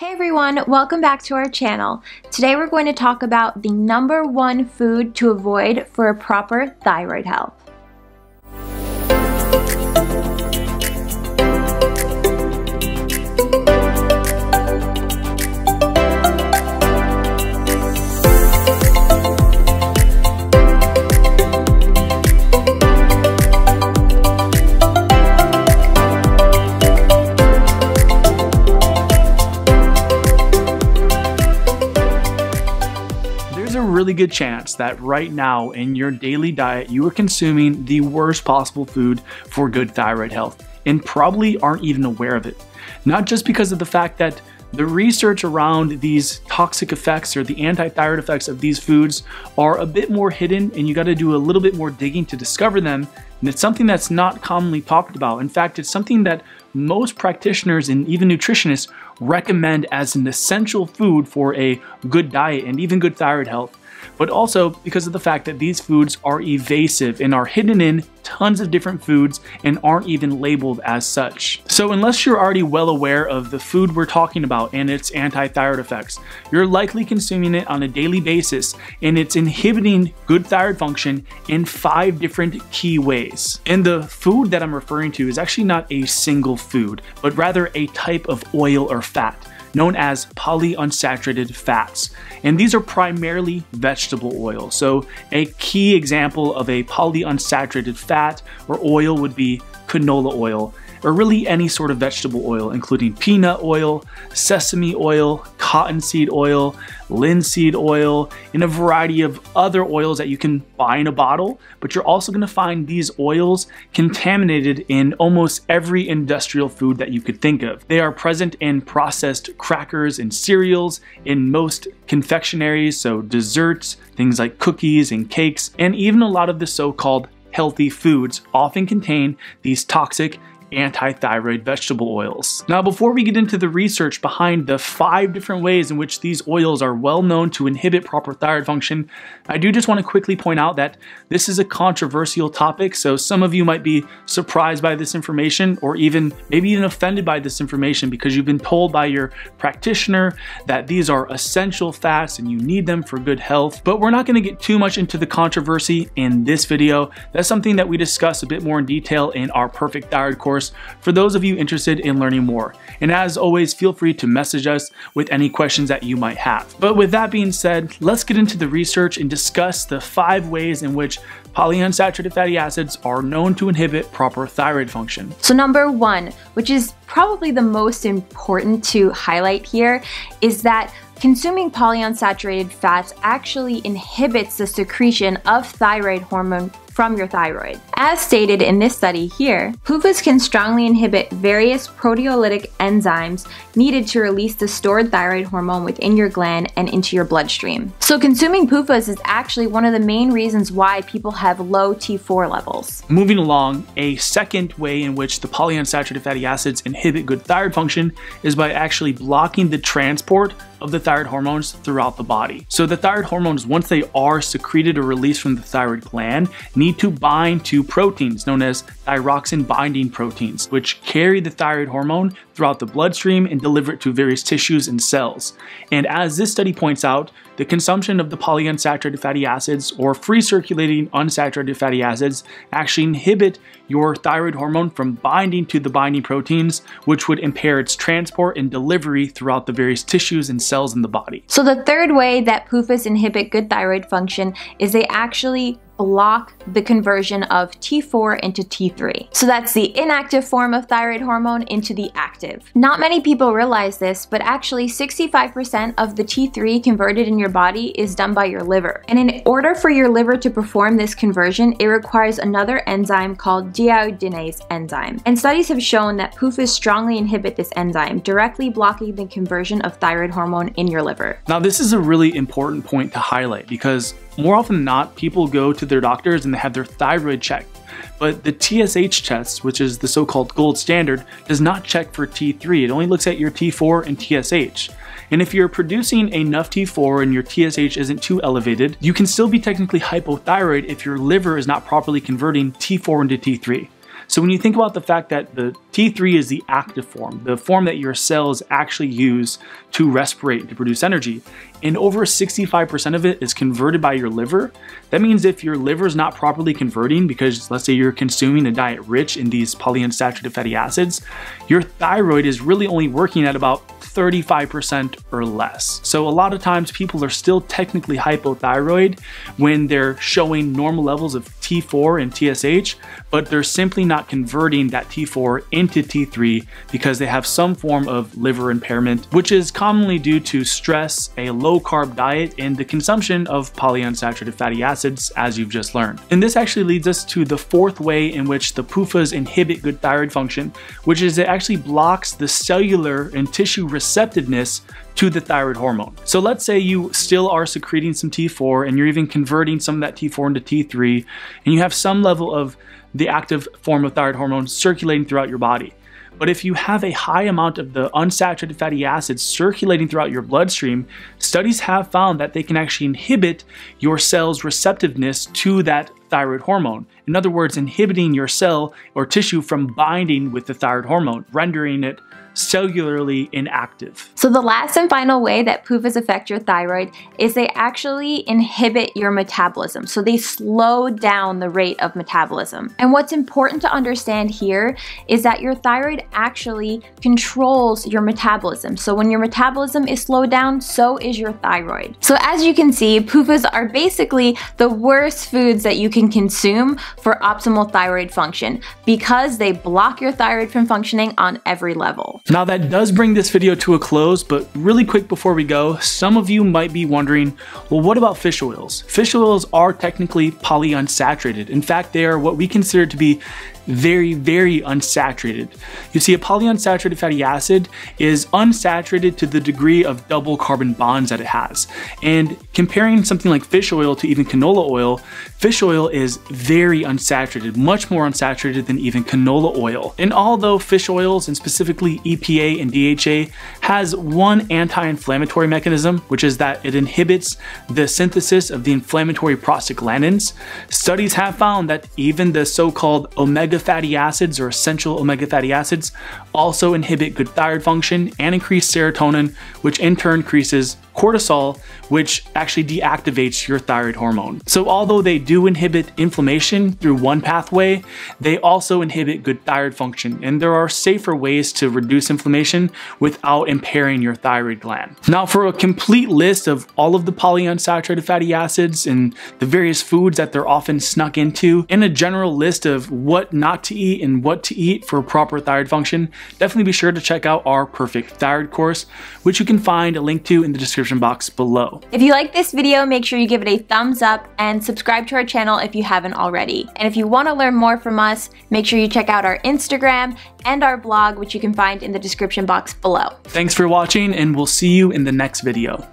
Hey everyone, welcome back to our channel. Today we're going to talk about the #1 food to avoid for a proper thyroid health. Really good chance that right now in your daily diet you are consuming the worst possible food for good thyroid health and probably aren't even aware of it. Not just because of the fact that the research around these toxic effects or the anti-thyroid effects of these foods are a bit more hidden and you got to do a little bit more digging to discover them, and it's something that's not commonly talked about. In fact, it's something that most practitioners and even nutritionists recommend as an essential food for a good diet and even good thyroid health. But also because of the fact that these foods are evasive and are hidden in tons of different foods and aren't even labeled as such. So unless you're already well aware of the food we're talking about and its anti-thyroid effects, you're likely consuming it on a daily basis and it's inhibiting good thyroid function in 5 different key ways. And the food that I'm referring to is actually not a single food, but rather a type of oil or fat known as polyunsaturated fats. And these are primarily vegetable oil. So a key example of a polyunsaturated fat or oil would be canola oil, or really any sort of vegetable oil, including peanut oil, sesame oil, cottonseed oil, linseed oil, and a variety of other oils that you can buy in a bottle. But you're also going to find these oils contaminated in almost every industrial food that you could think of. They are present in processed crackers and cereals, in most confectionaries, so desserts, things like cookies and cakes, and even a lot of the so-called healthy foods often contain these toxic anti-thyroid vegetable oils. Now, before we get into the research behind the 5 different ways in which these oils are well known to inhibit proper thyroid function, I do just want to quickly point out that this is a controversial topic, so some of you might be surprised by this information or maybe even offended by this information because you've been told by your practitioner that these are essential fats and you need them for good health. But we're not going to get too much into the controversy in this video. That's something that we discuss a bit more in detail in our Perfect Thyroid course for those of you interested in learning more. And as always, feel free to message us with any questions that you might have. But with that being said, let's get into the research and discuss the 5 ways in which polyunsaturated fatty acids are known to inhibit proper thyroid function. So #1, which is probably the most important to highlight here, is that consuming polyunsaturated fats actually inhibits the secretion of thyroid hormone from your thyroid. As stated in this study here, PUFAs can strongly inhibit various proteolytic enzymes needed to release the stored thyroid hormone within your gland and into your bloodstream. So consuming PUFAs is actually one of the main reasons why people have low T4 levels. Moving along, a second way in which the polyunsaturated fatty acids inhibit good thyroid function is by actually blocking the transport of the thyroid hormones throughout the body. So the thyroid hormones, once they are secreted or released from the thyroid gland, need to bind to proteins known as thyroxine binding proteins, which carry the thyroid hormone throughout the bloodstream and deliver it to various tissues and cells. And as this study points out, the consumption of the polyunsaturated fatty acids or free circulating unsaturated fatty acids actually inhibit your thyroid hormone from binding to the binding proteins, which would impair its transport and delivery throughout the various tissues and cells in the body. So the third way that PUFAs inhibit good thyroid function is they actually block the conversion of T4 into T3. So that's the inactive form of thyroid hormone into the active. Not many people realize this, but actually 65% of the T3 converted in your body is done by your liver. And in order for your liver to perform this conversion, it requires another enzyme called deiodinase enzyme. And studies have shown that PUFAs strongly inhibit this enzyme, directly blocking the conversion of thyroid hormone in your liver. Now, this is a really important point to highlight because more often than not, people go to their doctors and they have their thyroid checked. But the TSH test, which is the so-called gold standard, does not check for T3. It only looks at your T4 and TSH. And if you're producing enough T4 and your TSH isn't too elevated, you can still be technically hypothyroid if your liver is not properly converting T4 into T3. So when you think about the fact that the T3 is the active form, the form that your cells actually use to respirate and to produce energy, and over 65% of it is converted by your liver, that means if your liver is not properly converting, because let's say you're consuming a diet rich in these polyunsaturated fatty acids, your thyroid is really only working at about 35% or less. So a lot of times people are still technically hypothyroid when they're showing normal levels of T4 and TSH, but they're simply not converting that T4 into T3 because they have some form of liver impairment, which is commonly due to stress, a low-carb diet, and the consumption of polyunsaturated fatty acids, as you've just learned. And this actually leads us to the fourth way in which the PUFAs inhibit good thyroid function, which is it actually blocks the cellular and tissue receptiveness to the thyroid hormone. So let's say you still are secreting some T4 and you're even converting some of that T4 into T3, and you have some level of the active form of thyroid hormone circulating throughout your body. But if you have a high amount of the unsaturated fatty acids circulating throughout your bloodstream, studies have found that they can actually inhibit your cell's receptiveness to that thyroid hormone. In other words, inhibiting your cell or tissue from binding with the thyroid hormone, rendering it cellularly inactive. So the last and final way that PUFAs affect your thyroid is they actually inhibit your metabolism. So they slow down the rate of metabolism. And what's important to understand here is that your thyroid actually controls your metabolism. So when your metabolism is slowed down, so is your thyroid. So as you can see, PUFAs are basically the worst foods that you can consume for optimal thyroid function because they block your thyroid from functioning on every level. Now that does bring this video to a close, but really quick before we go, some of you might be wondering, well, what about fish oils? Fish oils are technically polyunsaturated. In fact, they are what we consider to be very, very unsaturated. You see, a polyunsaturated fatty acid is unsaturated to the degree of double carbon bonds that it has. And comparing something like fish oil to even canola oil, fish oil is very unsaturated, much more unsaturated than even canola oil. And although fish oils, and specifically EPA and DHA, has one anti-inflammatory mechanism, which is that it inhibits the synthesis of the inflammatory prostaglandins, studies have found that even the so-called omega fatty acids or essential omega fatty acids also inhibit good thyroid function and increase serotonin, which in turn increases cortisol, which actually deactivates your thyroid hormone. So although they do inhibit inflammation through one pathway, they also inhibit good thyroid function, and there are safer ways to reduce inflammation without impairing your thyroid gland. Now, for a complete list of all of the polyunsaturated fatty acids and the various foods that they're often snuck into, and a general list of what not to eat and what to eat for proper thyroid function, definitely be sure to check out our Perfect Thyroid course, which you can find a link to in the description box below. If you like this video, make sure you give it a thumbs up and subscribe to our channel if you haven't already. And if you want to learn more from us, make sure you check out our Instagram and our blog, which you can find in the description box below. Thanks for watching, and we'll see you in the next video.